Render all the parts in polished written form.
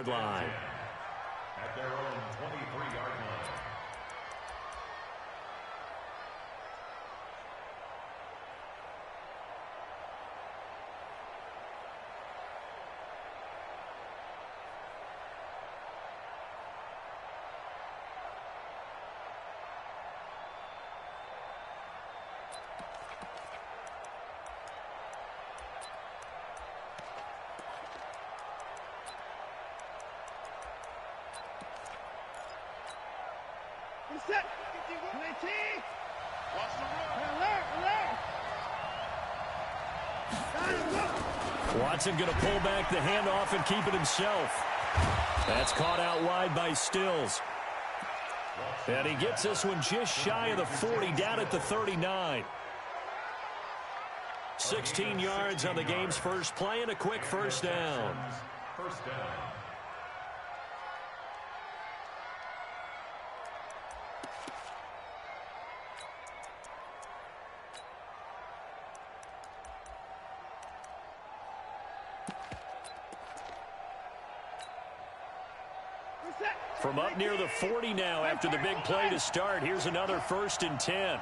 23-yard line. At their own 23-yard line. Set. Watch the run. Watson going to pull back the handoff and keep it himself. That's caught out wide by Stills. And he gets this one just shy of the 40, down at the 39. 16 yards on the game's first play and a quick first down. First down. From up near the 40 now after the big play to start. Here's another 1st and 10.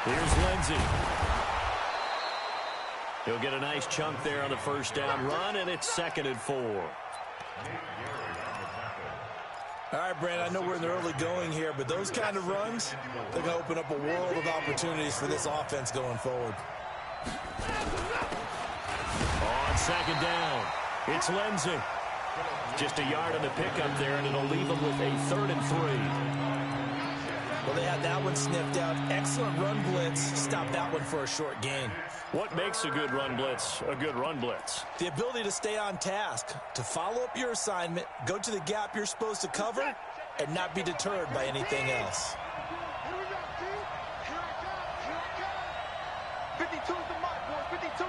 Here's Lindsey. He'll get a nice chunk there on the first down run, and it's 2nd and 4. All right, Brandon, I know we're in the early going here, but those kind of runs, they're going to open up a world of opportunities for this offense going forward. On 2nd down, it's Lindsey. Just a yard on the pickup there, and it'll leave them with a 3rd and 3. Well, they had that one sniffed out. Excellent run blitz. Stop that one for a short gain. What makes a good run blitz a good run blitz? The ability to stay on task, to follow up your assignment, go to the gap you're supposed to cover, and not be deterred by anything else. 52's the mark, boy. 52.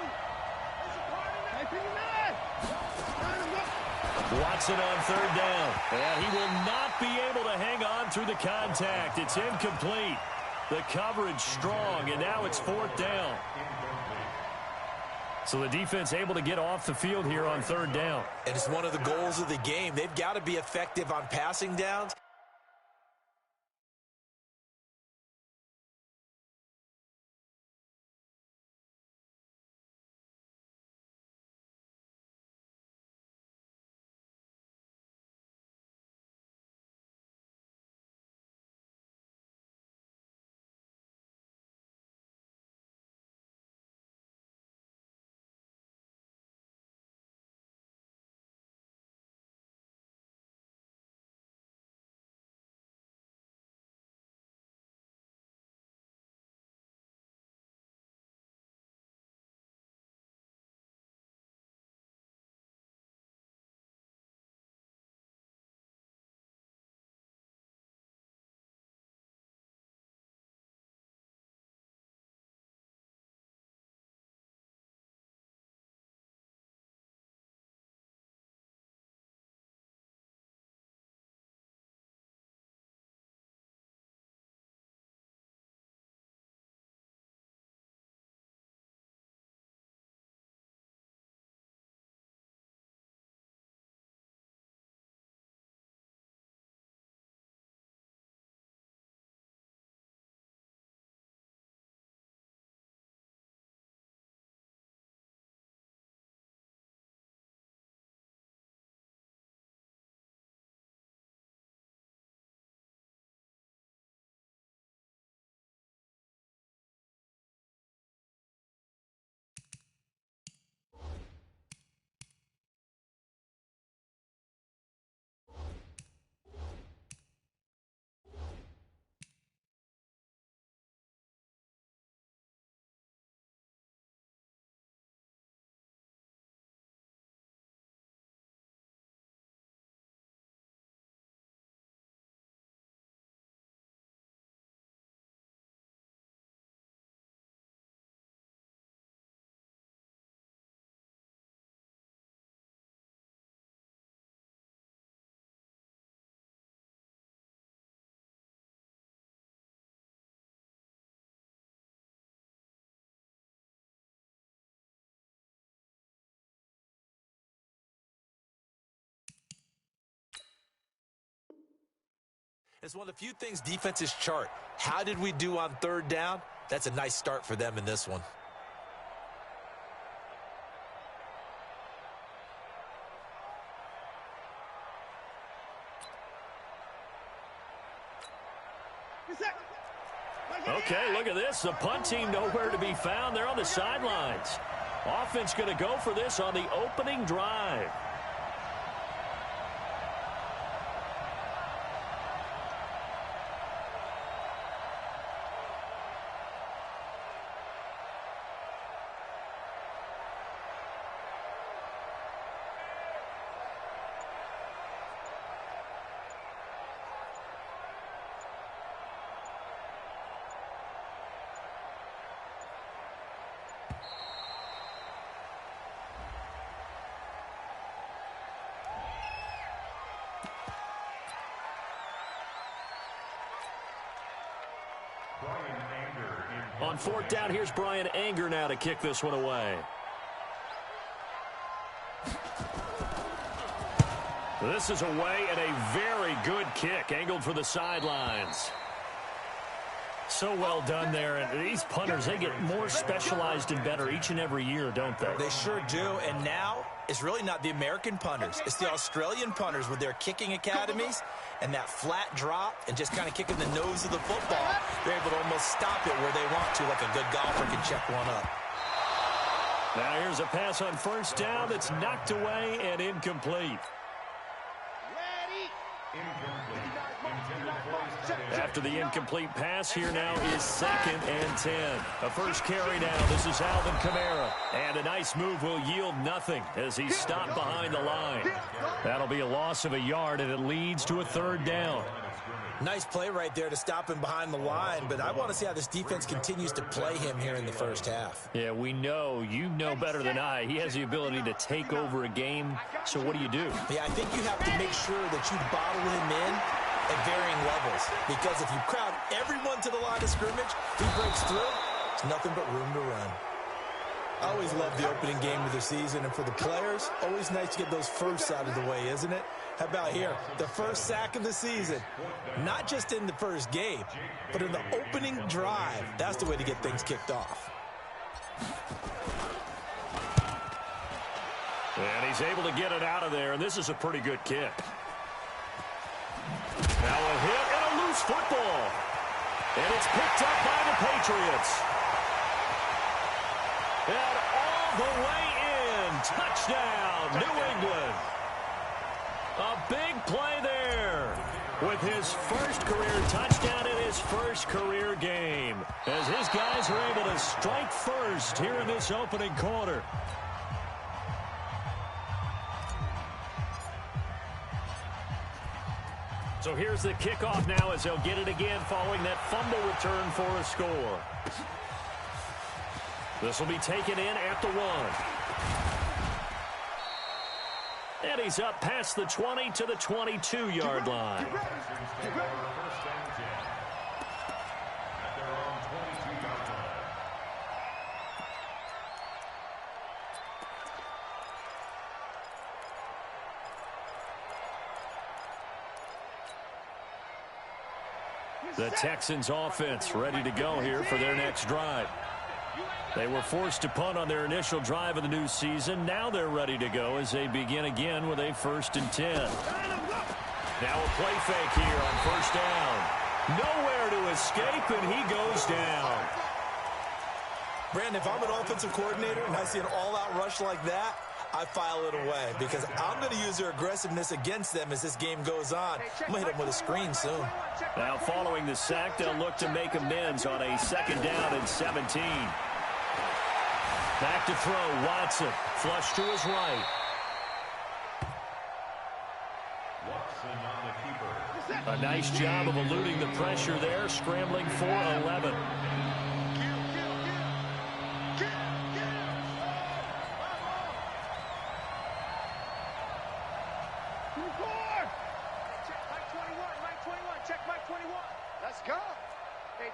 Watson on 3rd down. And he will not be able to hang on through the contact. It's incomplete. The coverage strong, and now it's 4th down. So the defense able to get off the field here on 3rd down. And it's one of the goals of the game. They've got to be effective on passing downs. It's one of the few things defenses chart. How did we do on third down? That's a nice start for them in this one. Okay, look at this. The punt team nowhere to be found. They're on the sidelines. Offense going to go for this on the opening drive. On fourth down, here's Brian Anger now to kick this one away. This is away and a very good kick, angled for the sidelines. So well done there. And these punters, they get more specialized and better each and every year, don't they? They sure do. And now it's really not the American punters. It's the Australian punters with their kicking academies and that flat drop and just kind of kicking the nose of the football. They're able to almost stop it where they want to, like a good golfer can check one up. Now here's a pass on first down that's knocked away and incomplete. After the incomplete pass, here now is 2nd and 10. A first carry now. This is Alvin Kamara. And a nice move will yield nothing as he's stopped behind the line. That'll be a loss of a yard, and it leads to a 3rd down. Nice play right there to stop him behind the line, but I want to see how this defense continues to play him here in the first half. Yeah, we know. You know better than I. He has the ability to take over a game, so what do? Yeah, I think you have to make sure that you bottle him in at varying levels, because if you crowd everyone to the line of scrimmage, he breaks through, there's nothing but room to run. I always love the opening game of the season, and for the players, always nice to get those firsts out of the way, isn't it? How about here, the first sack of the season? Not just in the first game, but in the opening drive. That's the way to get things kicked off. And he's able to get it out of there, and this is a pretty good kick. Now a hit and a loose football. And it's picked up by the Patriots. And all the way in. Touchdown, New England. A big play there with his first career touchdown in his first career game, as his guys are able to strike first here in this opening quarter. So here's the kickoff now as they'll get it again following that fumble return for a score. This will be taken in at the 1. And he's up past the 20 to the 22-yard line. The Texans offense ready to go here for their next drive. They were forced to punt on their initial drive of the new season. Now they're ready to go as they begin again with a 1st and 10. Now a play fake here on first down. Nowhere to escape, and he goes down. Brandon, if I'm an offensive coordinator and I see an all-out rush like that, I file it away because I'm going to use their aggressiveness against them as this game goes on. I'm going to hit them with a screen soon. Now following the sack, they'll look to make amends on a 2nd down and 17. Back to throw, Watson. Flush to his right. A nice job of eluding the pressure there, scrambling for 11.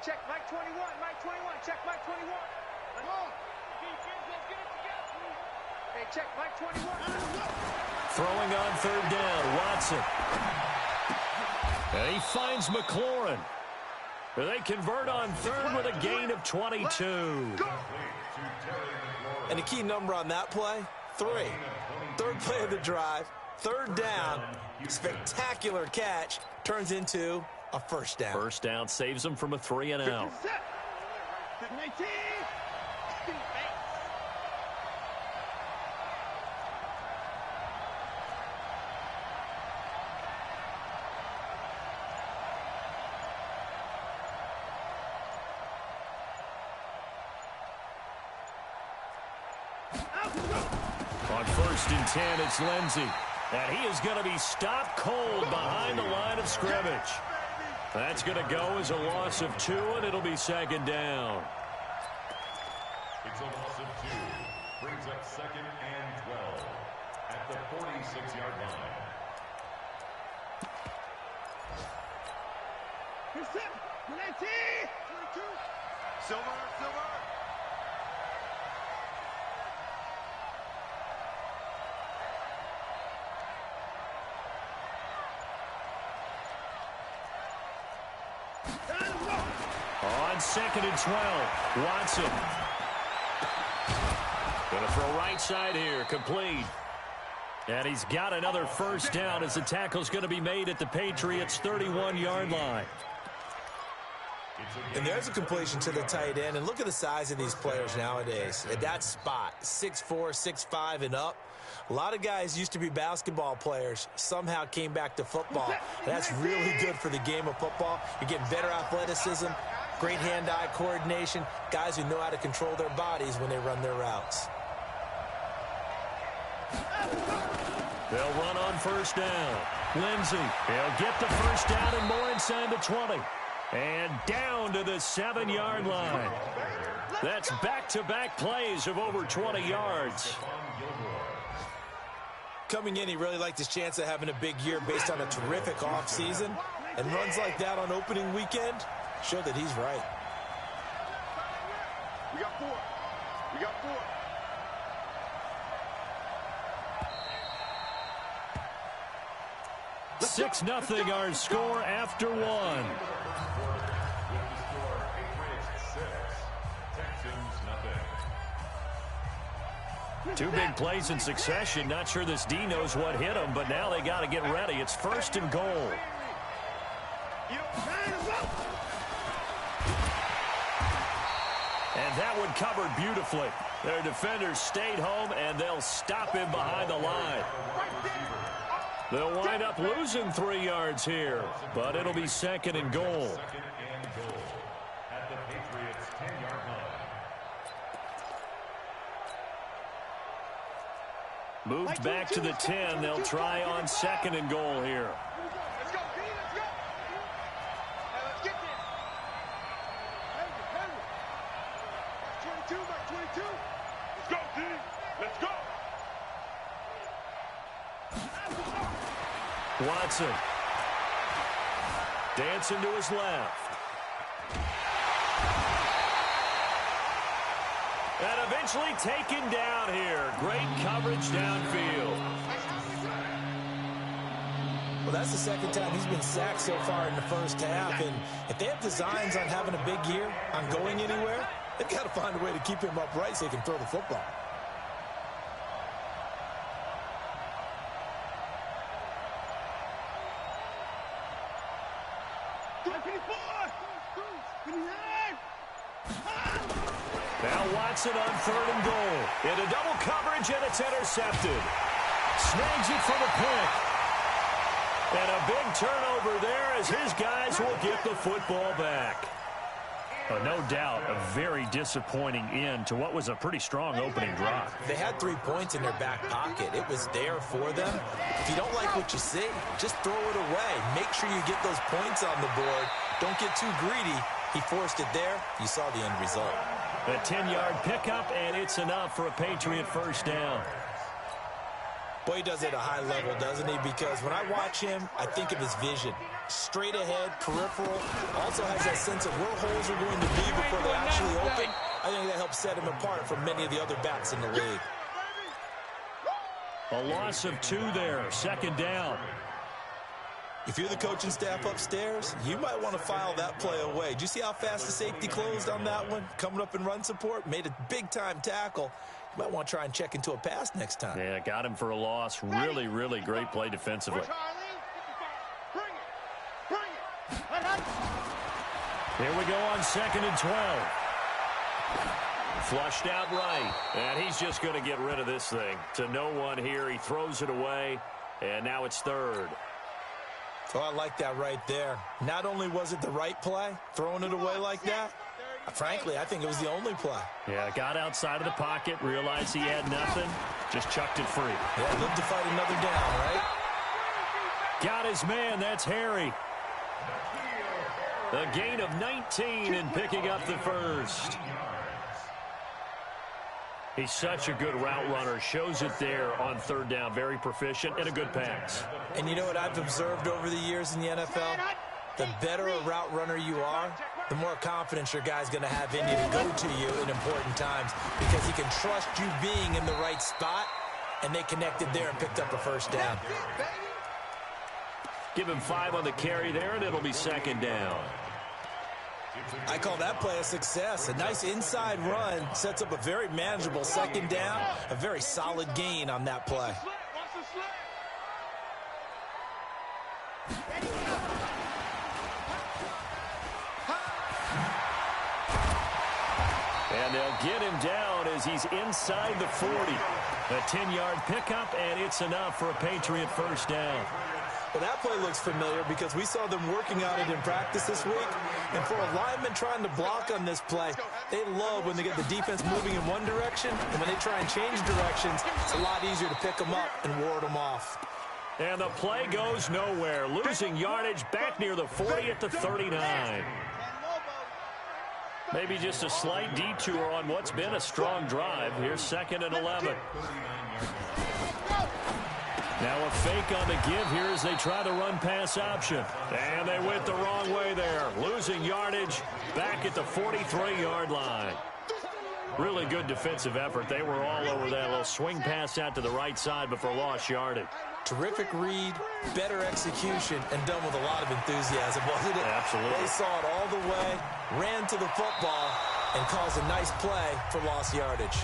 Check Mike 21, Mike 21, check Mike 21. Come on. Hey, check Mike 21. Throwing on 3rd down, Watson. And he finds McLaurin. They convert on third with a gain of 22. And the key number on that play, 3. Third play of the drive, third down, spectacular catch, turns into a first down. First down saves them from a 3 and out. On 1st and 10, it's Lindsey. And he is going to be stopped cold behind the line of scrimmage. That's going to go as a loss of 2, and it'll be 2nd down. It's a loss of 2. Brings up 2nd and 12 at the 46-yard line. Silver. On 2nd and 12, Watson. Going to throw right side here, complete. And he's got another first down as the tackle's going to be made at the Patriots' 31-yard line. And there's a completion to the tight end. And look at the size of these players nowadays. At that spot, 6'4", 6'5", and up. A lot of guys used to be basketball players, somehow came back to football. And that's really good for the game of football. You're getting better athleticism, great hand-eye coordination, guys who know how to control their bodies when they run their routes. They'll run on first down. Lindsey, he'll get the first down and more inside the 20. And down to the 7-yard line. That's back-to-back plays of over 20 yards. Coming in, he really liked his chance of having a big year based on a terrific offseason. And runs like that on opening weekend show that he's right. We got 4. 6-0 our score after 1. Two big plays in succession. Not sure this D knows what hit him, but now they got to get ready. It's 1st and goal. And that one covered beautifully. Their defenders stayed home, and they'll stop him behind the line. They'll wind up losing 3 yards here, but it'll be 2nd and goal. Moved back to the 10. They'll try on 2nd and goal here. Let's go, D, let's go. Let's get there. Mark 22. Let's go, D. Let's go. Watson. Dancing to his left. And eventually taken down here. Great coverage downfield. Well, that's the 2nd time he's been sacked so far in the first half. And if they have designs on having a big year, on going anywhere, they've got to find a way to keep him upright so he can throw the football. Now Watson on 3rd and goal. Into double coverage, and it's intercepted. Snags it for the pick. And a big turnover there as his guys will get the football back. No doubt a very disappointing end to what was a pretty strong opening drive. They had 3 points in their back pocket. It was there for them. If you don't like what you see, just throw it away. Make sure you get those points on the board. Don't get too greedy. He forced it there. You saw the end result. A 10-yard pickup, and it's enough for a Patriot first down. Boy, he does it at a high level, doesn't he? Because when I watch him, I think of his vision. Straight ahead, peripheral. Also has that sense of where holes are going to be before they actually open. I think that helps set him apart from many of the other backs in the league. A loss of 2 there. 2nd down. If you're the coaching staff upstairs, you might want to file that play away. Do you see how fast the safety closed on that one? Coming up in run support, made a big-time tackle. You might want to try and check into a pass next time. Yeah, got him for a loss. Really, really great play defensively. Here we go on 2nd and 12. Flushed out right. And he's just going to get rid of this thing. To no one here. He throws it away. And now it's 3rd. Oh, I like that right there. Not only was it the right play, throwing it away like that, frankly, I think it was the only play. Yeah, got outside of the pocket, realized he had nothing, just chucked it free. Yeah, lived to fight another down, right? Got his man, that's Harry. A gain of 19 and picking up the 1st. He's such a good route runner. Shows it there on 3rd down. Very proficient and a good pass. And you know what I've observed over the years in the NFL? The better a route runner you are, the more confidence your guy's going to have in you to go to you in important times because he can trust you being in the right spot, and they connected there and picked up a 1st down. Give him 5 on the carry there, and it'll be 2nd down. I call that play a success. A nice inside run sets up a very manageable 2nd down, a very solid gain on that play. And they'll get him down as he's inside the 40. A 10-yard pickup, and it's enough for a Patriot 1st down. Well, that play looks familiar because we saw them working on it in practice this week. And for a lineman trying to block on this play, they love when they get the defense moving in one direction. And when they try and change directions, it's a lot easier to pick them up and ward them off. And the play goes nowhere. Losing yardage back near the 40 at the 39. Maybe just a slight detour on what's been a strong drive. Here's 2nd and 11. Now a fake on the give here as they try the run-pass option. And they went the wrong way there. Losing yardage back at the 43-yard line. Really good defensive effort. They were all over that little swing pass out to the right side before lost yardage. Terrific read, better execution, and done with a lot of enthusiasm, wasn't it? Absolutely. They saw it all the way, ran to the football, and caused a nice play for lost yardage.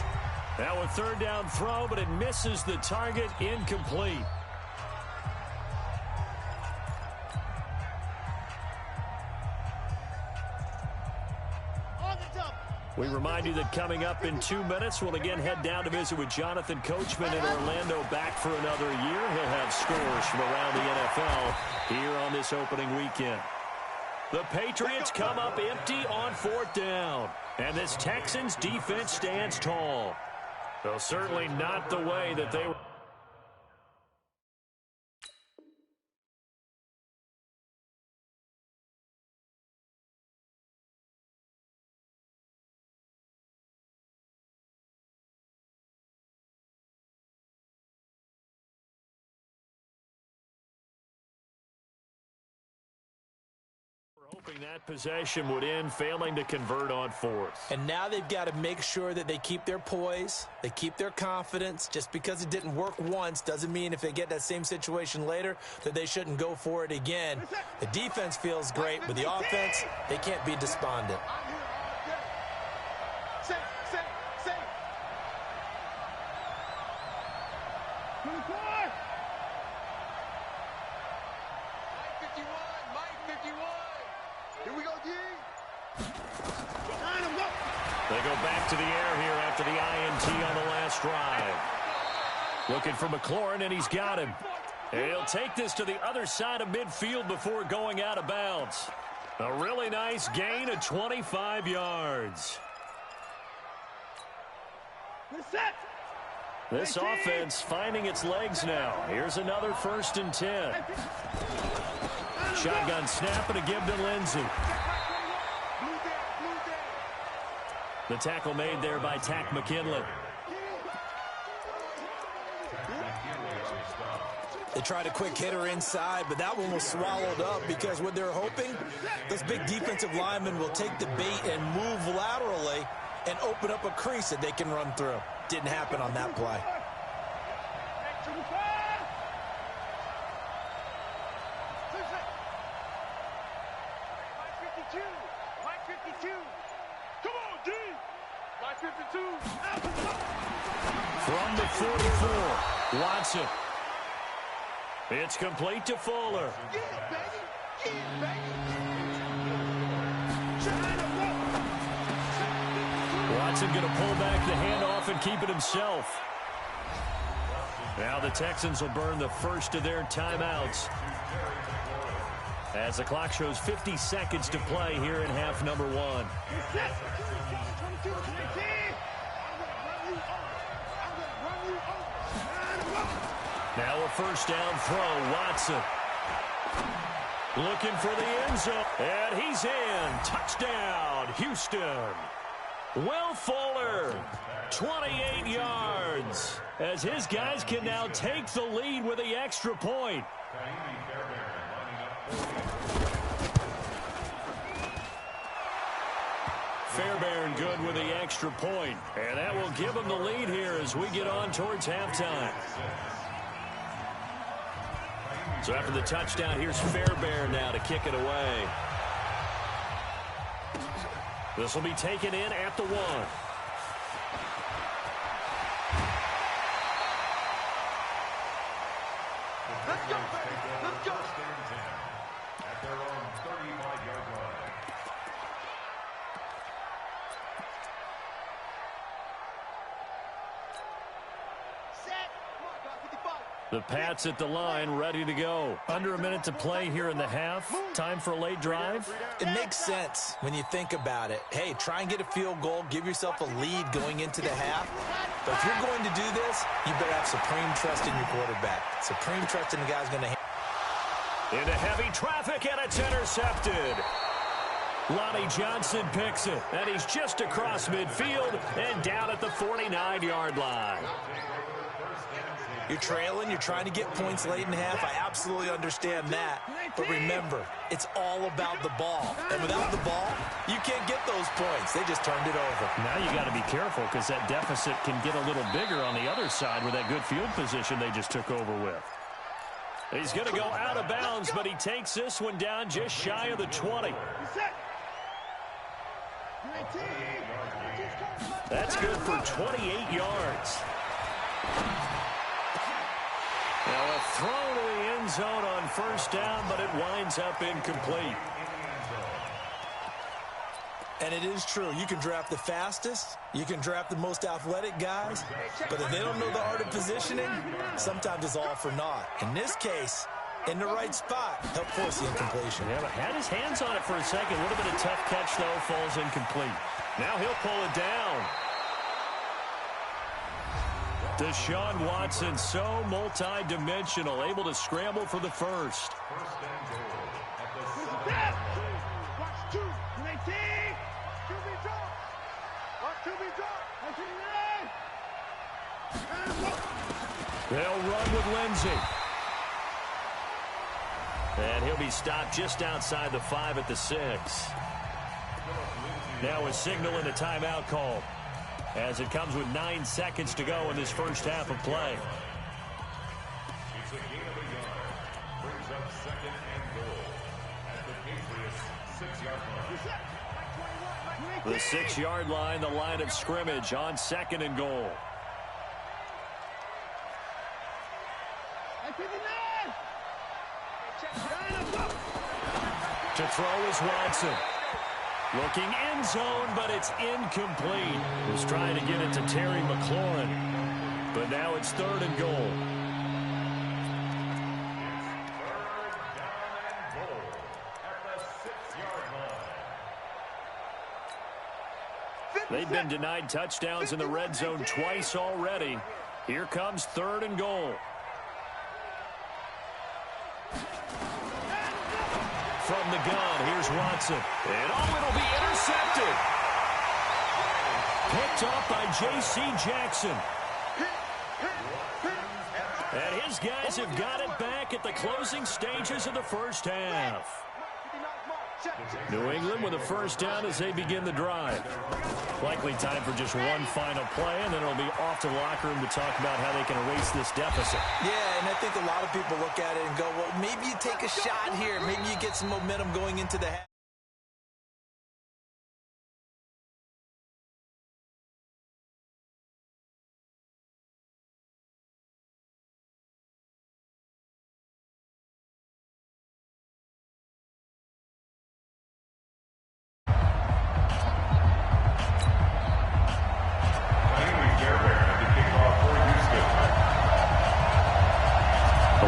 Now a 3rd down throw, but it misses the target, incomplete. We remind you that coming up in 2 minutes, we'll again head down to visit with Jonathan Coachman in Orlando, back for another year. He'll have scores from around the NFL here on this opening weekend. The Patriots come up empty on 4th down, and this Texans defense stands tall. Well, certainly not the way that they were. Hoping that possession would end, failing to convert on 4th. And now they've got to make sure that they keep their poise, they keep their confidence. Just because it didn't work once doesn't mean if they get that same situation later that they shouldn't go for it again. The defense feels great, but the offense, they can't be despondent. They go back to the air here after the INT on the last drive. Looking for McLaurin, and he's got him. And he'll take this to the other side of midfield before going out of bounds. A really nice gain of 25 yards. This offense finding its legs now. Here's another 1st and 10. Shotgun snap and a give to Lindsey. The tackle made there by Tack McKinley. They tried a quick hitter inside, but that one was swallowed up because what they're hoping, those big defensive linemen will take the bait and move laterally and open up a crease that they can run through. Didn't happen on that play. 52. Come on, D. My 52. From the 44, Watson. It's complete to Fuller. Yeah, baby. Yeah, baby. Watson going to pull back the handoff and keep it himself. Now the Texans will burn the first of their timeouts as the clock shows 50 seconds to play here in half number one. Now a first down throw, Watson. Looking for the end zone, and he's in. Touchdown, Houston. Will Fuller, 28 yards, as his guys can now take the lead with the extra point. Fairbairn good with the extra point, and that will give them the lead here as we get on towards halftime. So after the touchdown, here's Fairbairn now to kick it away. This will be taken in at the 1. Let's go, baby. Let's go. At their own 35-yard line. Set. Come on, dog. 55. The Pats at the line, ready to go. Under a minute to play here in the half. Time for a late drive. It makes sense when you think about it. Hey, try and get a field goal. Give yourself a lead going into the half. But if you're going to do this, you better have supreme trust in your quarterback. Supreme trust in the guy's going to Into heavy traffic, and it's intercepted. Lonnie Johnson picks it, and he's just across midfield and down at the 49-yard line. You're trailing, you're trying to get points late in half. I absolutely understand that. But remember, it's all about the ball. And without the ball, you can't get those points. They just turned it over. Now you got to be careful because that deficit can get a little bigger on the other side with that good field position they just took over with. He's going to go out of bounds, but he takes this one down just shy of the 20. That's good for 28 yards. Now a throw to the end zone on first down, but it winds up incomplete. And it is true. You can draft the fastest. You can draft the most athletic guys. But if they don't know the art of positioning, sometimes it's all for naught. In this case, in the right spot, help force the incompletion. Yeah, but had his hands on it for a second. Would have been a tough catch, though. Falls incomplete. Now he'll pull it down. Deshaun Watson, so multi-dimensional, able to scramble for the first. They'll run with Lindsey. And he'll be stopped just outside the 5 at the 6. Now a signal and a timeout call, as it comes with 9 seconds to go in this first half of play. It's a gain of a yard. Brings up second and goal at the Patriots' 6-yard line. The 6-yard line, the line of scrimmage on second and goal. To throw is Watson. Looking end zone, but it's incomplete. Was trying to get it to Terry McLaurin. But now it's 3rd and goal. They've been denied touchdowns in the red zone twice already. Here comes 3rd and goal. From the gun, here's Watson. And it'll be intercepted. Picked off by J.C. Jackson. And his guys have got it back at the closing stages of the first half. New England with a first down as they begin the drive. Likely time for just one final play, and then it'll be off to the locker room to talk about how they can erase this deficit. Yeah, and I think a lot of people look at it and go, well, maybe you take a shot here. Maybe you get some momentum going into the half.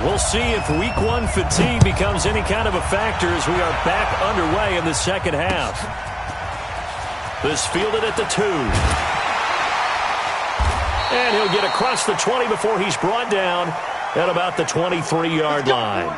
We'll see if week one fatigue becomes any kind of a factor as we are back underway in the second half. This fielded at the 2. And he'll get across the 20 before he's brought down at about the 23-yard line.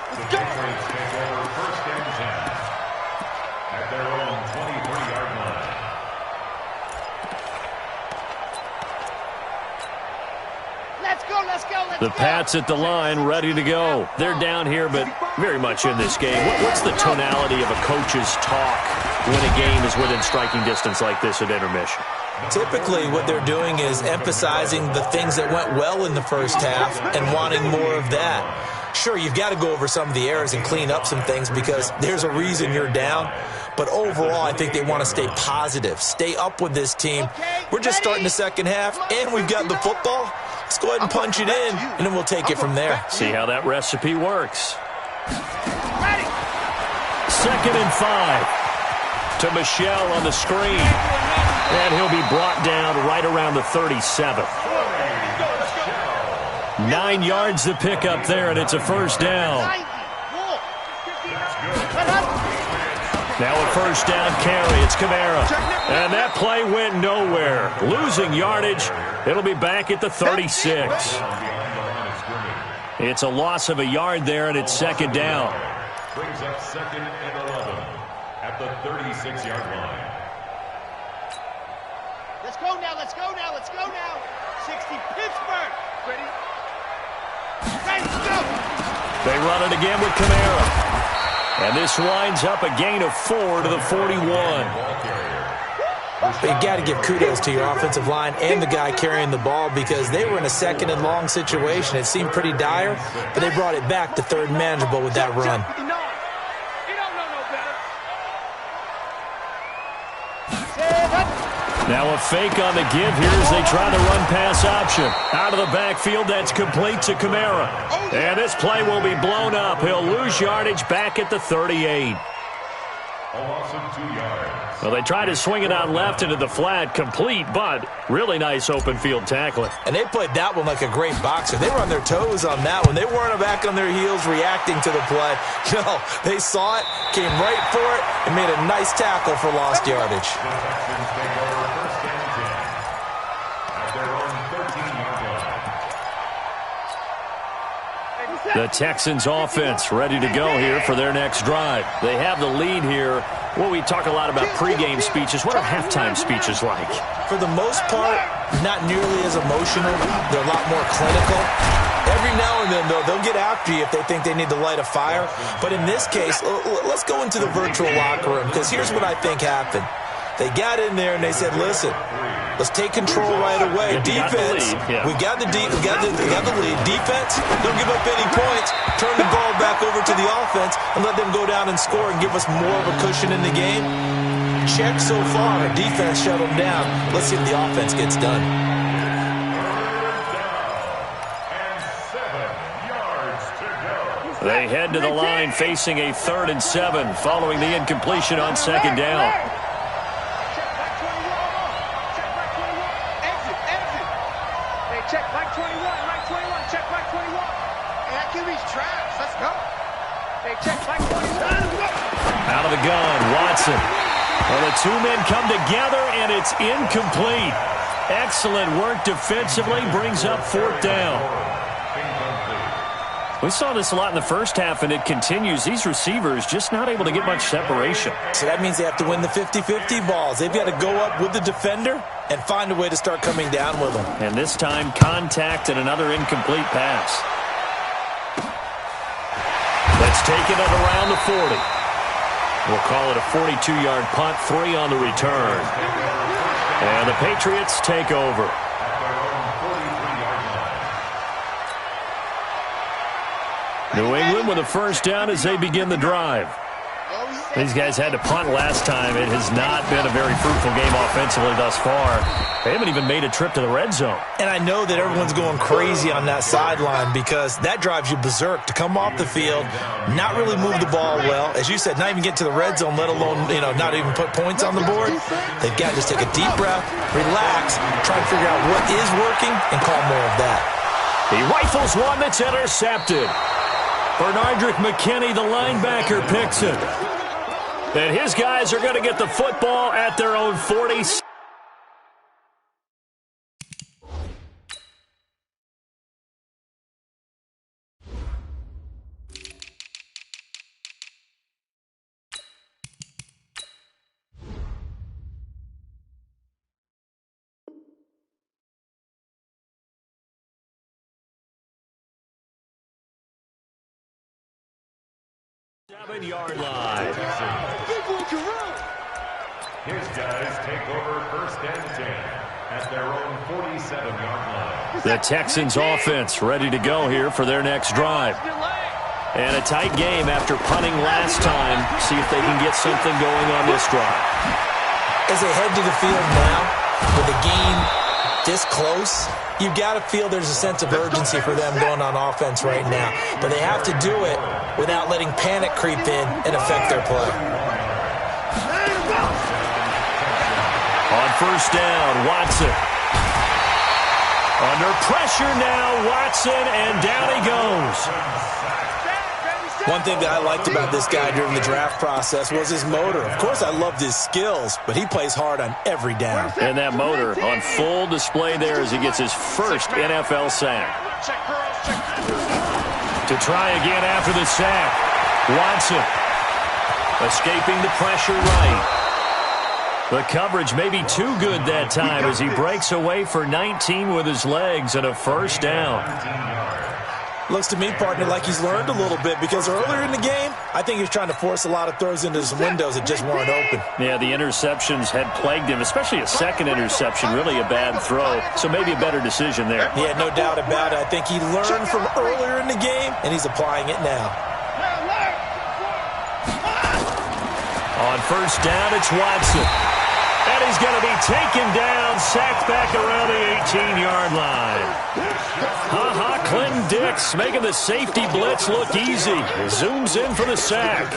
The Pats at the line, ready to go. They're down here, but very much in this game. What's the tonality of a coach's talk when a game is within striking distance like this at intermission? Typically, what they're doing is emphasizing the things that went well in the first half and wanting more of that. Sure, you've got to go over some of the errors and clean up some things because there's a reason you're down. But overall, I think they want to stay positive, stay up with this team. We're just starting the second half, and we've got the football. Let's go ahead and punch it in, and then we'll take it from there. See how that recipe works. 2nd and 5 to Michelle on the screen. And he'll be brought down right around the 37. 9 yards to pick up there, and it's a first down. Now a first down carry. It's Kamara. And that play went nowhere. Losing yardage. It'll be back at the 36. It's a loss of a yard there, and it's second down. Brings up 2nd and 11 at the 36-yard line. Let's go now, let's go now, let's go now. 60 Pittsburgh. Ready? Let's go. They run it again with Kamara. And this winds up a gain of 4 to the 41. But you got to give kudos to your offensive line and the guy carrying the ball because they were in a 2nd and long situation. It seemed pretty dire, but they brought it back to 3rd and manageable with that run. Now a fake on the give here as they try the run-pass option. Out of the backfield, that's complete to Kamara. And this play will be blown up. He'll lose yardage back at the 38. A loss of 2 yards. Well, they tried to swing it out left into the flat, complete, but really nice open field tackling. And they played that one like a great boxer. They were on their toes on that one. They weren't back on their heels reacting to the play. No, they saw it, came right for it, and made a nice tackle for lost yardage. The Texans offense ready to go here for their next drive. They have the lead here. Well, we talk a lot about pregame speeches. What are halftime speeches like? For the most part, not nearly as emotional. They're a lot more clinical. Every now and then, though, they'll get after you if they think they need to light a fire. But in this case, let's go into the virtual locker room because here's what I think happened. They got in there and they said, listen, let's take control right away. Defense, we got the lead. Defense, don't give up any points. Turn the ball back over to the offense and let them go down and score and give us more of a cushion in the game. Check so far. Defense shut them down. Let's see if the offense gets done. They head to the line facing a 3rd and 7 following the incompletion on 2nd down. Check Mike 21, Mike 21, check Mike 21. Hey, that QB's trash. Let's go. Hey, check Mike 21. Out of the gun, Watson. Well, the 2 men come together, and it's incomplete. Excellent work defensively, brings up 4th down. We saw this a lot in the first half, and it continues. These receivers just not able to get much separation. So that means they have to win the 50-50 balls. They've got to go up with the defender and find a way to start coming down with them. And this time, contact and another incomplete pass. Let's take it at around the 40. We'll call it a 42-yard punt, 3 on the return. And the Patriots take over. New England with a first down as they begin the drive. These guys had to punt last time. It has not been a very fruitful game offensively thus far. They haven't even made a trip to the red zone. And I know that everyone's going crazy on that sideline because that drives you berserk to come off the field, not really move the ball well. As you said, not even get to the red zone, let alone, not even put points on the board. They've got to just take a deep breath, relax, try to figure out what is working, and call more of that. He rifles one that's intercepted. Bernardrick McKinney, the linebacker, picks it. And his guys are going to get the football at their own 40. Yard line. His guys take over 1st and 10 at their own 47-yard line. The Texans offense ready to go here for their next drive. And a tight game after punting last time. See if they can get something going on this drive. As they head to the field now, with the game this close, you've got to feel there's a sense of urgency for them going on offense right now. But they have to do it without letting panic creep in and affect their play. On 1st down, Watson. Under pressure now, Watson, and down he goes. One thing that I liked about this guy during the draft process was his motor. Of course, I loved his skills, but he plays hard on every down. And that motor on full display there as he gets his first NFL sack. To try again after the sack, Watson escaping the pressure right. The coverage may be too good that time as he breaks away for 19 with his legs and a 1st down. Looks to me, partner, like he's learned a little bit because earlier in the game, I think he was trying to force a lot of throws into some windows that just weren't open. Yeah, the interceptions had plagued him, especially a second interception, really a bad throw, so maybe a better decision there. Yeah, no doubt about it. I think he learned from earlier in the game, and he's applying it now. On 1st down, it's Watson. And he's going to be taken down, sacked back around the 18-yard line. Clinton Dix making the safety blitz look easy. Zooms in for the sack.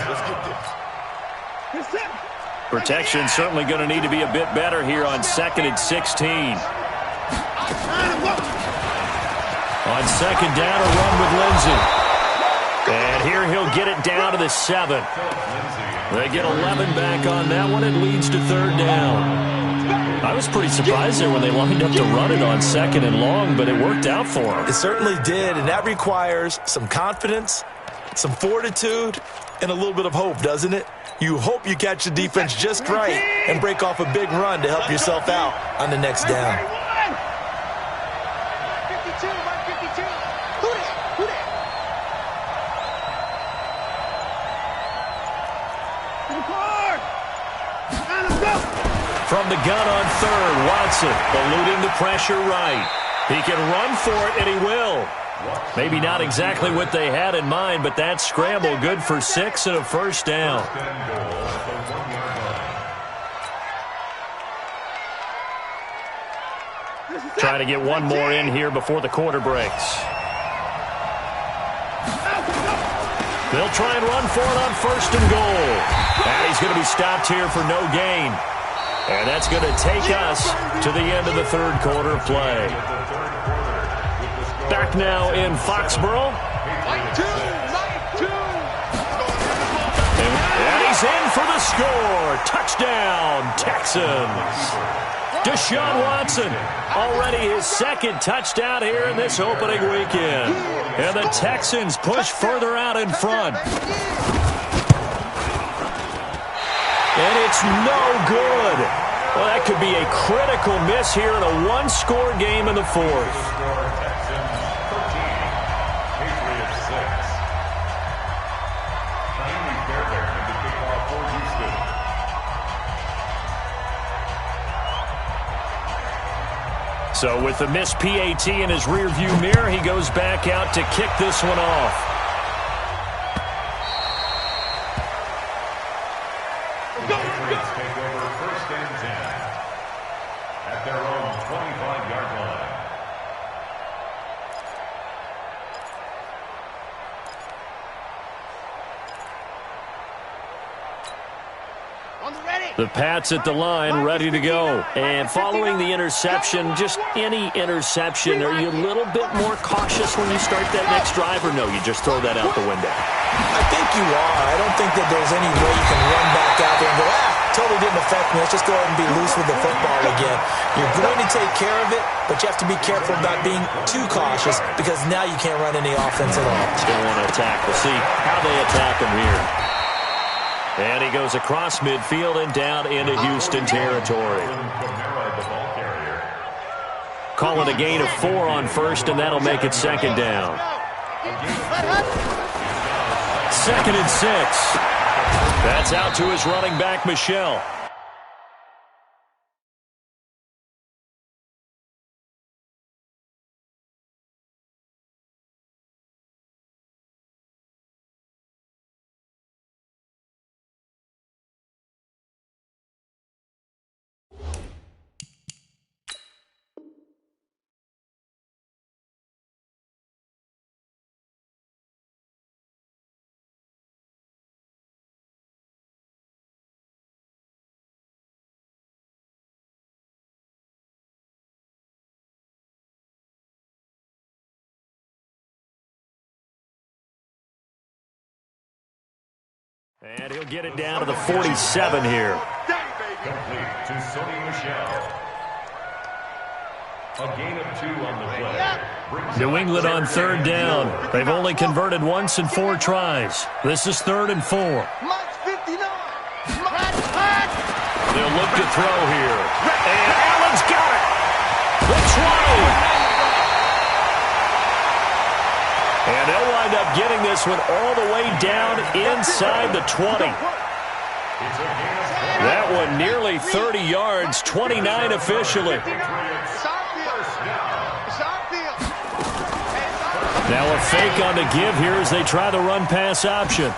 Protection certainly going to need to be a bit better here on 2nd and 16. On 2nd down, a run with Lindsey. And here he'll get it down to the 7. They get 11 back on that one. It leads to 3rd down. I was pretty surprised there when they lined up to run it on 2nd and long, but it worked out for them. It certainly did, and that requires some confidence, some fortitude, and a little bit of hope, doesn't it? You hope you catch the defense just right and break off a big run to help yourself out on the next down. From the gun on 3rd, Watson eluding the pressure right. He can run for it, and he will. Maybe not exactly what they had in mind, but that scramble good for 6 and a 1st down. Trying to get one more in here before the quarter breaks. They'll try and run for it on 1st and goal. And he's going to be stopped here for no gain. And that's going to take us to the end of the 3rd quarter of play. Back now in Foxborough. And he's in for the score. Touchdown, Texans. Deshaun Watson, already his 2nd touchdown here in this opening weekend. And the Texans push further out in front. And it's no good. Well, that could be a critical miss here in a one-score game in the 4th. So with the missed PAT in his rearview mirror, he goes back out to kick this one off. Take over 1st and 10 at their own 25-yard line. The Pats at the line, ready to go. And following the interception, just any interception, are you a little bit more cautious when you start that next drive, or no, you just throw that out the window? I think you are. I don't think that there's any way you can run back out there and go, totally didn't affect me. Let's just go ahead and be loose with the football again. You're going to take care of it, but you have to be careful about being too cautious because now you can't run any offense at all. Still want to attack. We'll see how they attack him here. And he goes across midfield and down into Houston territory. Call it a gain of 4 on first, and that'll make it second down. 2nd and 6. That's out to his running back, Michel. And he'll get it down to the 47 here. Complete to Sony Michel. A gain of 2 on the play. New England on 3rd down. They've only converted once in 4 tries. This is 3rd and 4. They'll look to throw here. And Allen's got it. The 20. And they'll wind up getting this one all the way down inside the 20. That one nearly 30 yards, 29 officially. Now a fake on the give here as they try the run-pass option.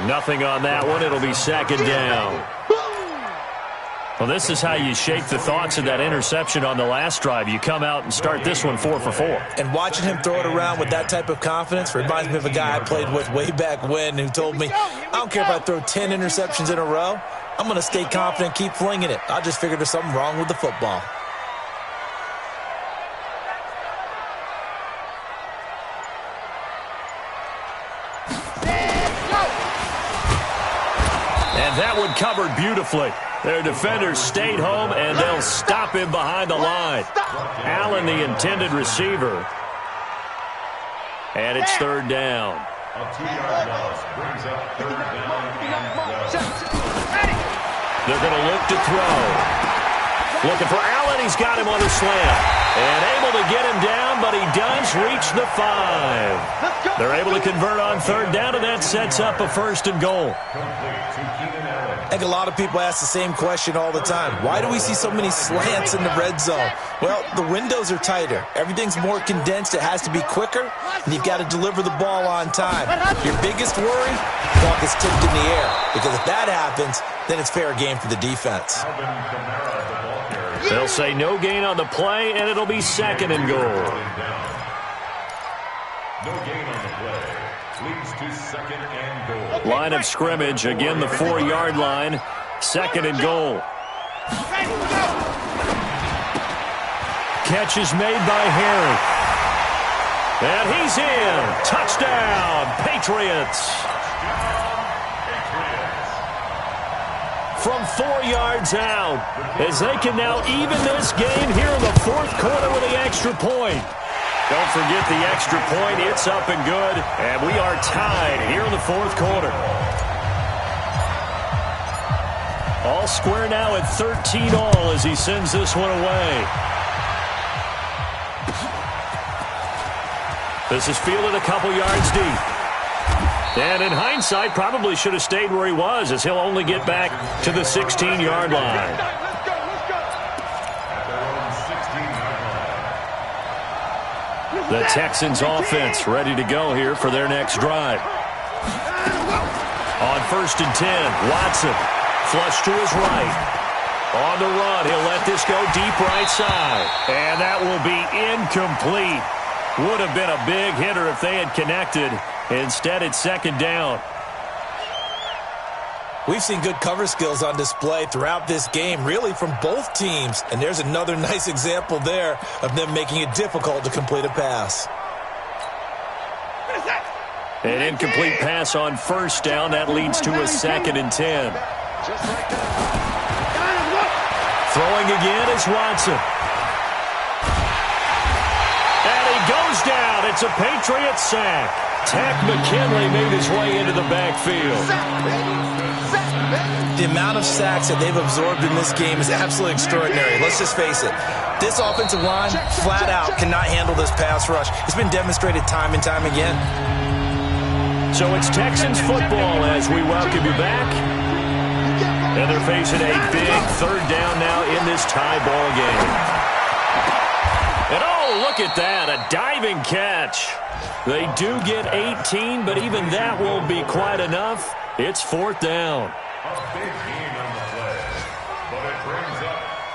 Nothing on that one. It'll be second down. Well, this is how you shake the thoughts of that interception on the last drive. You come out and start this one 4 for 4. And watching him throw it around with that type of confidence reminds me of a guy I played with way back when who told me, I don't care if I throw 10 interceptions in a row. I'm going to stay confident, keep flinging it. I just figured there's something wrong with the football. And that one covered beautifully. Their defenders stayed home, and they'll stop him behind the line. Allen, the intended receiver. And it's 3rd down. A 2-yard loss brings up 3rd down and 12. They're going to look to throw. Looking for Allen. He's got him on the slant. And able to get him down, but he does reach the 5. They're able to convert on 3rd down, and that sets up a 1st and goal. I think a lot of people ask the same question all the time. Why do we see so many slants in the red zone? Well, the windows are tighter. Everything's more condensed. It has to be quicker, and you've got to deliver the ball on time. Your biggest worry, the ball gets tipped in the air, because if that happens, then it's fair game for the defense. They'll say no gain on the play, and it'll be 2nd and goal. No gain on the play. Leads to 2nd and goal. Line of scrimmage, again the 4-yard line. 2nd and goal. Catch is made by Harry. And he's in. Touchdown, Patriots. From 4 yards out, as they can now even this game here in the 4th quarter with the extra point. Don't forget the extra point. It's up and good, and we are tied here in the 4th quarter. All square now at 13 all as he sends this one away. This is fielded a couple yards deep. And in hindsight, probably should have stayed where he was, as he'll only get back to the 16-yard line. The Texans offense ready to go here for their next drive. On 1st and 10, Watson flush to his right. On the run, he'll let this go deep right side. And that will be incomplete. Would have been a big hitter if they had connected. Instead, it's 2nd down. We've seen good cover skills on display throughout this game, really from both teams. And there's another nice example there of them making it difficult to complete a pass. An incomplete pass on first down. That leads to a 2nd and 10. Throwing again is Watson. And he goes down. It's a Patriot sack. Tack McKinley made his way into the backfield. The amount of sacks that they've absorbed in this game is absolutely extraordinary. Let's just face it. This offensive line, flat out, cannot handle this pass rush. It's been demonstrated time and time again. So it's Texans football as we welcome you back. And they're facing a big 3rd down now in this tie ball game. And oh, look at that, a diving catch. They do get 18, but even that won't be quite enough. It's 4th down.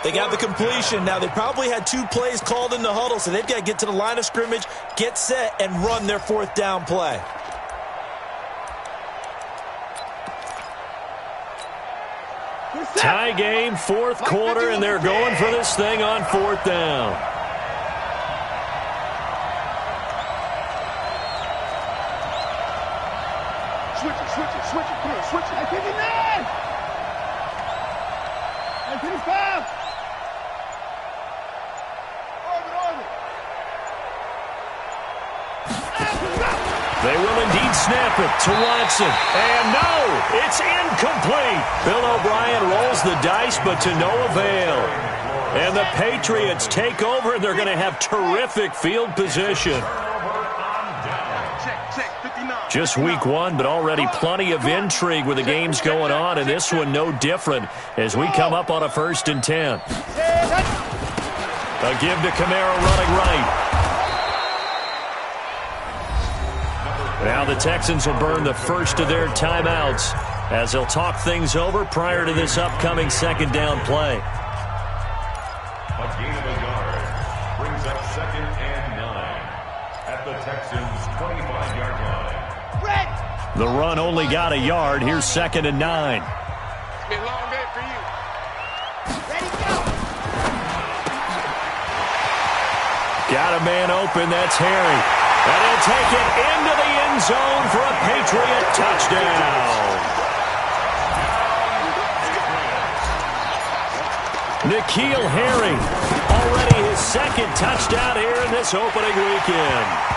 They got the completion. Now, they probably had 2 plays called in the huddle, so they've got to get to the line of scrimmage, get set, and run their 4th down play. Tie game, 4th quarter, and they're going for this thing on 4th down. Switch it, come on, switch it. I 59! I 55! Orbit. They will indeed snap it to Watson. And no, it's incomplete. Bill O'Brien rolls the dice, but to no avail. And the Patriots take over, and they're going to have terrific field position. Just week 1, but already plenty of intrigue with the games going on, and this one no different as we come up on a 1st and 10. A give to Kamara running right. Now the Texans will burn the first of their timeouts as they'll talk things over prior to this upcoming 2nd down play. A gain of a yard brings up 2nd and 9 at the Texans' 25-yard line. The run only got a yard. Here's 2nd and 9. It's been a long day for you. Ready, go! Got a man open. That's Harry. And he'll take it into the end zone for a Patriot touchdown. N'Keal Harry, already his 2nd touchdown here in this opening weekend.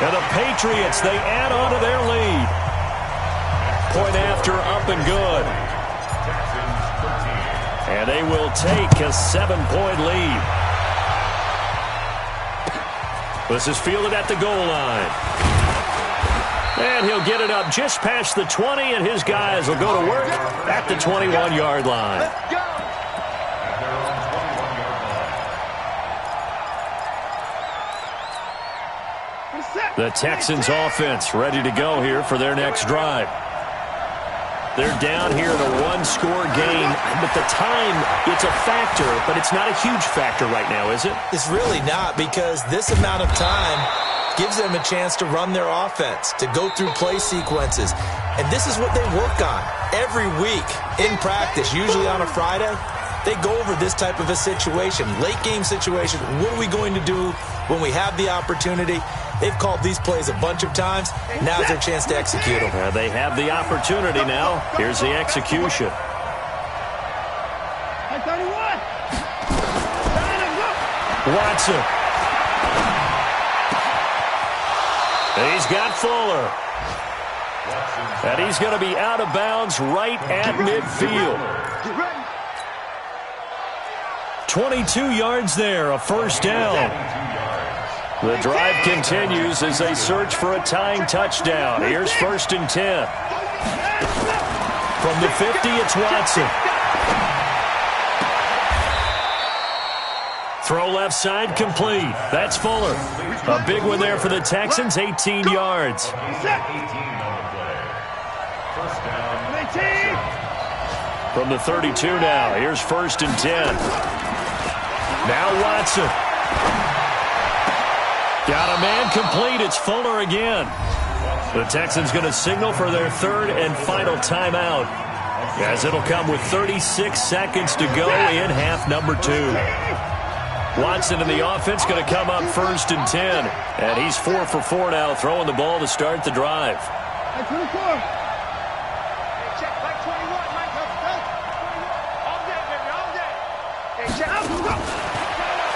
And the Patriots, they add on to their lead. Point after, up and good. And they will take a 7-point lead. This is fielded at the goal line. And he'll get it up just past the 20, and his guys will go to work at the 21-yard line. Let's go! The Texans offense ready to go here for their next drive. They're down here in a 1-score game, but the time, it's a factor, but it's not a huge factor right now, is it? It's really not, because this amount of time gives them a chance to run their offense, to go through play sequences. And this is what they work on every week in practice, usually on a Friday. They go over this type of a situation, late game situation. What are we going to do when we have the opportunity? They've called these plays a bunch of times. Now's their chance to execute them. They have the opportunity now. Here's the execution. 31. Watson. He's got Fuller. And he's going to be out of bounds right at midfield. 22 yards there, a 1st down. The drive continues as they search for a tying touchdown. Here's 1st and 10. From the 50, it's Watson. Throw left side complete. That's Fuller. A big one there for the Texans, 18 yards. From the 32 now, here's 1st and 10. Now Watson. Got a man complete. It's Fuller again. The Texans going to signal for their 3rd and final timeout. as it'll come with 36 seconds to go in half number 2. Watson in the offense going to come up 1st and 10. And he's 4 for 4 now, throwing the ball to start the drive.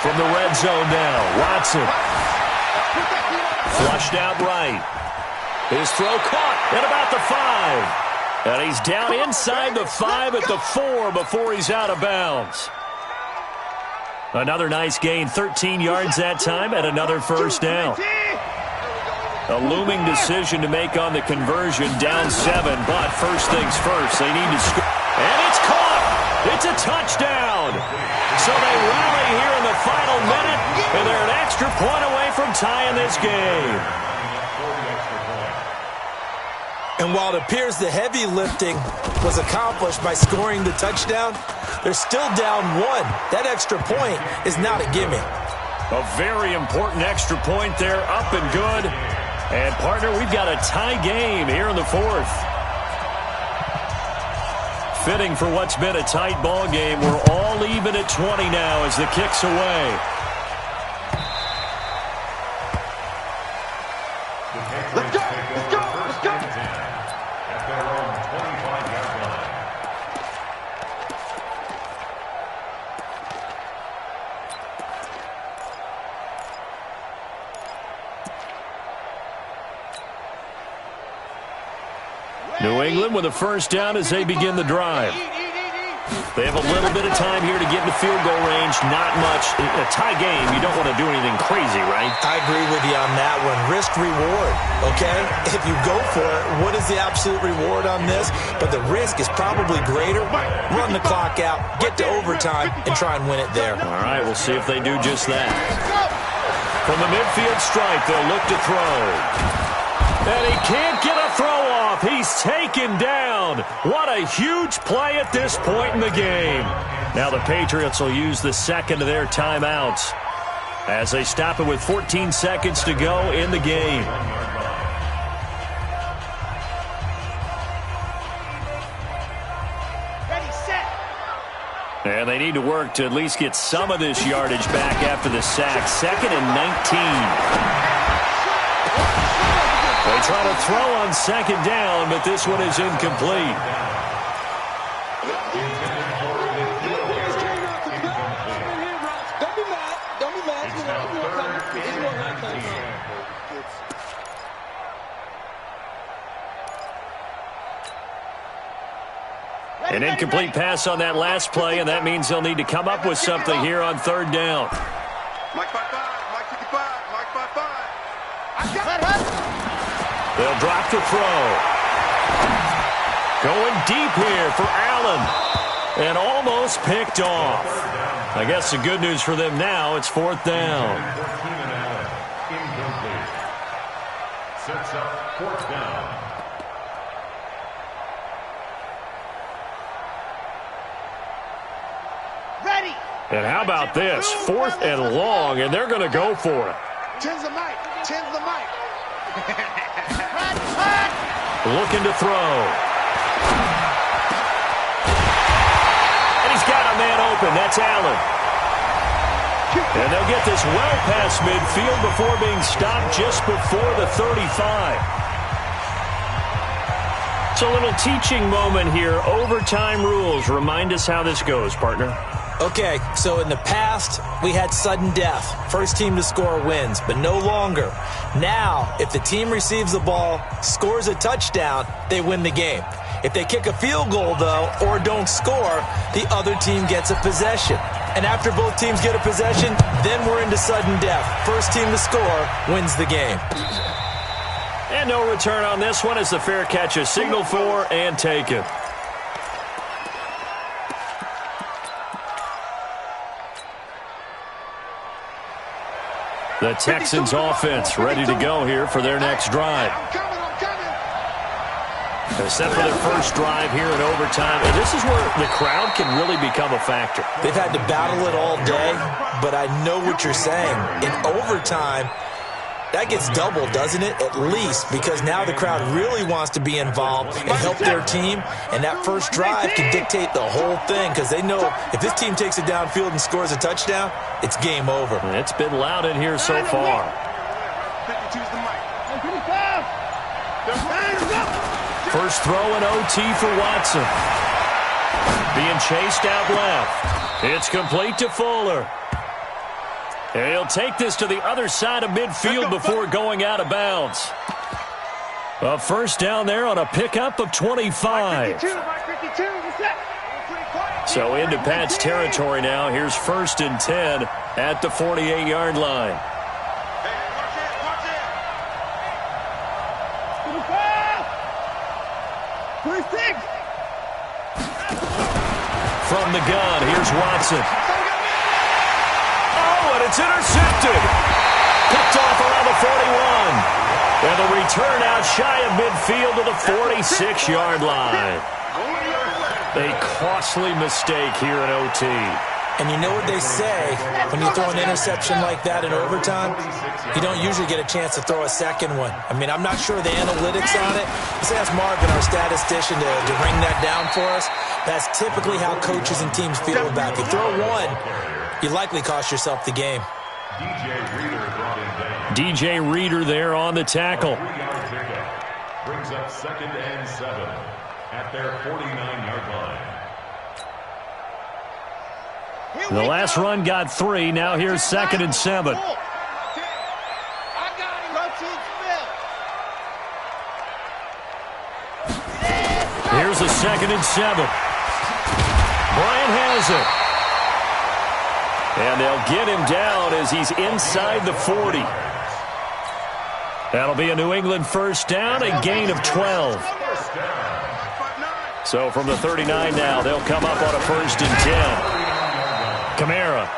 From the red zone now, Watson. Flushed out right. His throw caught at about the 5. And he's down inside the 5 at the 4 before he's out of bounds. Another nice gain, 13 yards that time, and another first down. A looming decision to make on the conversion, down 7, but first things first, they need to score. And it's caught! It's a touchdown! So they rally here in the final minute, and they're an extra point away from tying this game. And while it appears the heavy lifting was accomplished by scoring the touchdown, they're still down 1. That extra point is not a gimme. A very important extra point there, up and good. And, partner, we've got a tie game here in the 4th. Fitting for what's been a tight ball game. We're all even at 20 now as the kick's away. Let's go! Let's go! Let's go! At their own 25-yard line. New England with a first down as they begin the drive. They have a little bit of time here to get into field goal range. Not much. A tie game, you don't want to do anything crazy, right? I agree with you on that one. Risk reward, okay? If you go for it, what is the absolute reward on this? But the risk is probably greater. Run the clock out, get to overtime, and try and win it there. All right, we'll see if they do just that. From the midfield stripe, they'll look to throw. And he can't get a throw off. He's taken down. What a huge play at this point in the game. Now the Patriots will use the second of their timeouts as they stop it with 14 seconds to go in the game. Ready, set. And they need to work to at least get some of this yardage back after the sack. 2nd and 19. They try to throw on 2nd down, but this one is incomplete. An incomplete pass on that last play, and that means they'll need to come up with something here on 3rd down. Mike 5-5, Mike 55, Mike 5-5. I got it. They'll drop to throw. Going deep here for Allen. And almost picked off. I guess the good news for them now, it's 4th down. Incomplete. Sets up 4th down. Ready. And how about this? 4th and long, and they're going to go for it. Tens the mic. Tens the mic. Looking to throw. And he's got a man open. That's Allen. And they'll get this well past midfield before being stopped just before the 35. It's a little teaching moment here. Overtime rules. Remind us how this goes, partner. Okay, so in the past, we had sudden death. First team to score wins, but no longer. Now, if the team receives the ball, scores a touchdown, they win the game. If they kick a field goal, though, or don't score, the other team gets a possession. And after both teams get a possession, then we're into sudden death. First team to score wins the game. And no return on this one as the fair catch is signaled for and taken. The Texans offense ready to go here for their next drive. They're set for their first drive here in overtime, and this is where the crowd can really become a factor. They've had to battle it all day, but I know what you're saying. In overtime, That gets doubled, doesn't it? At least, because now the crowd really wants to be involved and help their team, and that first drive can dictate the whole thing because they know if this team takes it downfield and scores a touchdown, it's game over. It's been loud in here so far. First throw in OT for Watson. Being chased out left. It's complete to Fuller. He'll take this to the other side of midfield before going out of bounds. A first down there on a pickup of 25. So into Pat's territory now. Here's 1st and 10 at the 48-yard line. From the gun, here's Watson. Oh, and it's intercepted. Picked off around the 41. And the return out shy of midfield to the 46-yard line. A costly mistake here in OT. And you know what they say, when you throw an interception like that in overtime, you don't usually get a chance to throw a second one. I mean, I'm not sure the analytics on it. Let's ask Marvin, our statistician, to ring that down for us. That's typically how coaches and teams feel about it. If you throw one, you likely cost yourself the game. DJ Reader there on the tackle. Brings up 2nd and 7 at their 49-yard line. The last run got 3. Now here's 2nd and 7. Here's a 2nd and 7. Bryant has it. And they'll get him down as he's inside the 40. That'll be a New England first down, a gain of 12. So from the 39 now, they'll come up on a 1st and 10. Kamara.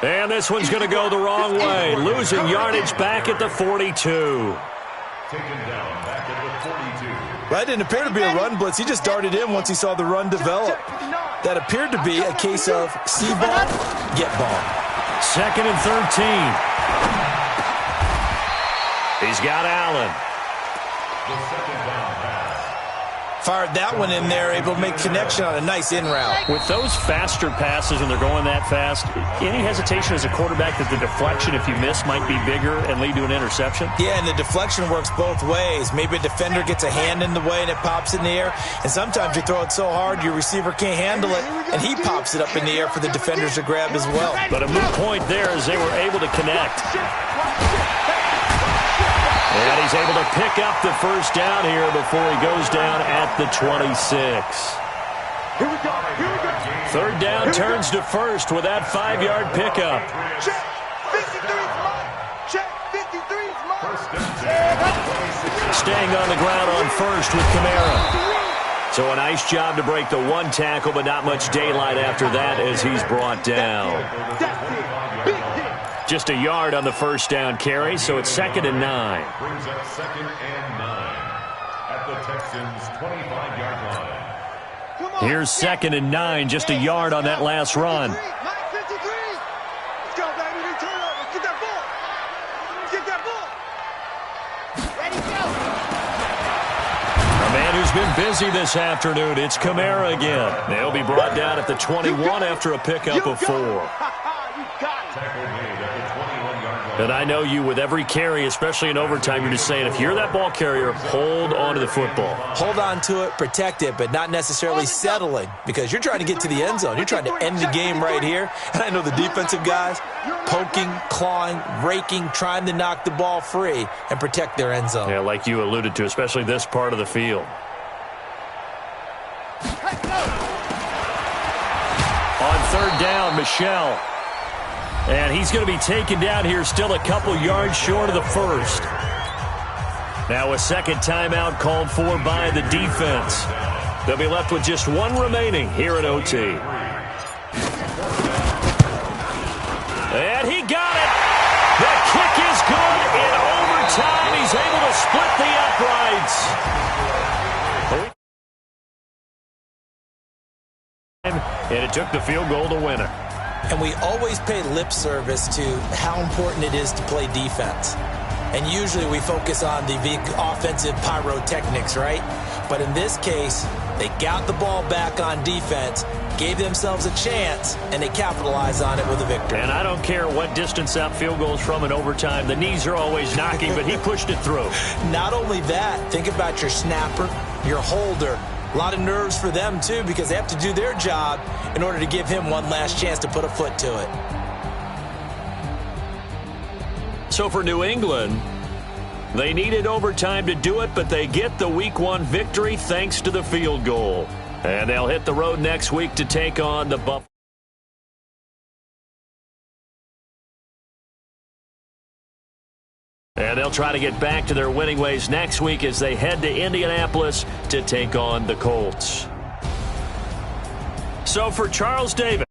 And this one's going to go the wrong way. Losing yardage back at the 42. Taken down back at the 42. That didn't appear to be a run blitz. He just darted in once he saw the run develop. That appeared to be a case of see ball, get ball. 2nd and 13. He's got Allen. The 2nd down pass. Fired that one in there, able to make connection on a nice in route. With those faster passes when they're going that fast, any hesitation as a quarterback that the deflection, if you miss, might be bigger and lead to an interception? Yeah, and the deflection works both ways. Maybe a defender gets a hand in the way and it pops in the air, and sometimes you throw it so hard your receiver can't handle it, and he pops it up in the air for the defenders to grab as well. But a moot point there as they were able to connect. And he's able to pick up the first down here before he goes down at the 26. Here we go. Here we go. 3rd down turns to 1st with that 5-yard pickup. Check. 53's mine. Check. 53's mine. Staying on the ground on 1st with Kamara. So a nice job to break the 1 tackle, but not much daylight after that as he's brought down. Just a yard on the first down carry, so it's 2nd and 9. Brings up 2nd and 9 at the Texans' 25-yard line. Here's 2nd and 9, just a yard on that last run. Let's go, baby. Return over. Get that ball. Get that ball. Ready, go. A man who's been busy this afternoon. It's Kamara again. They'll be brought down at the 21 after a pickup of 4. You got it. Tackle made at the 21-yard line. And I know you, with every carry, especially in overtime, you're just saying, if you're that ball carrier, hold on to the football. Hold on to it, protect it, but not necessarily settling, because you're trying to get to the end zone. You're trying to end the game right here. And I know the defensive guys poking, clawing, raking, trying to knock the ball free and protect their end zone. Yeah, like you alluded to, especially this part of the field. On 3rd down, Michelle. And he's going to be taken down here, still a couple yards short of the 1st. Now a 2nd timeout called for by the defense. They'll be left with just 1 remaining here at OT. And he got it! The kick is good in overtime. He's able to split the uprights. And it took the field goal to win it. And we always pay lip service to how important it is to play defense. And usually we focus on the offensive pyrotechnics, right? But in this case, they got the ball back on defense, gave themselves a chance, and they capitalized on it with a victory. And I don't care what distance that field goes from in overtime. The knees are always knocking, but he pushed it through. Not only that, think about your snapper, your holder. A lot of nerves for them, too, because they have to do their job in order to give him one last chance to put a foot to it. So for New England, they needed overtime to do it, but they get the Week 1 victory thanks to the field goal. And they'll hit the road next week to take on the Buffalo. And they'll try to get back to their winning ways next week as they head to Indianapolis to take on the Colts. So for Charles Davis.